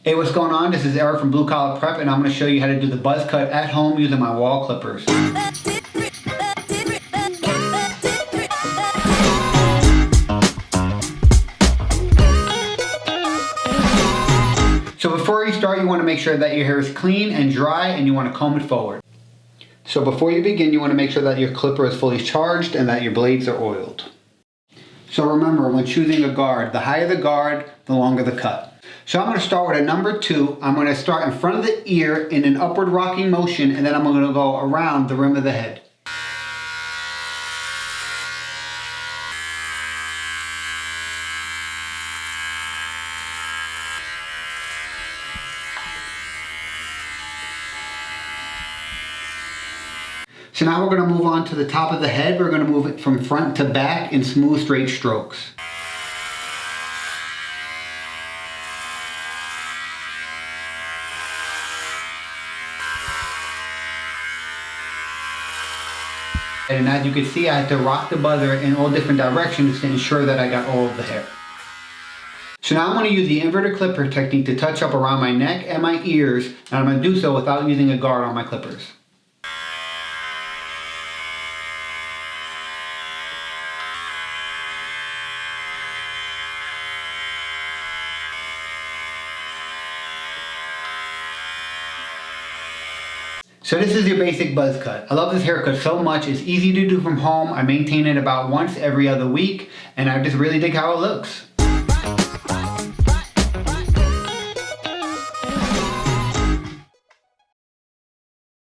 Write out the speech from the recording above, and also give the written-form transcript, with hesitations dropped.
Hey, what's going on? This is Eric from Blue Collar Prep, and I'm going to show you how to do the buzz cut at home using my Wahl clippers. So before you start, you want to make sure that your hair is clean and dry, and you want to comb it forward. So before you begin, you want to make sure that your clipper is fully charged and that your blades are oiled. So remember, when choosing a guard, the higher the guard, the longer the cut. So I'm going to start with a number 2. I'm going to start in front of the ear in an upward rocking motion, and then I'm going to go around the rim of the head. So now we're going to move on to the top of the head. We're going to move it from front to back in smooth, straight strokes. And as you can see, I had to rock the buzzer in all different directions to ensure that I got all of the hair. So now I'm going to use the inverted clipper technique to touch up around my neck and my ears, and I'm going to do so without using a guard on my clippers. So this is your basic buzz cut. I love this haircut so much. It's easy to do from home. I maintain it about once every other week, and I just really dig how it looks.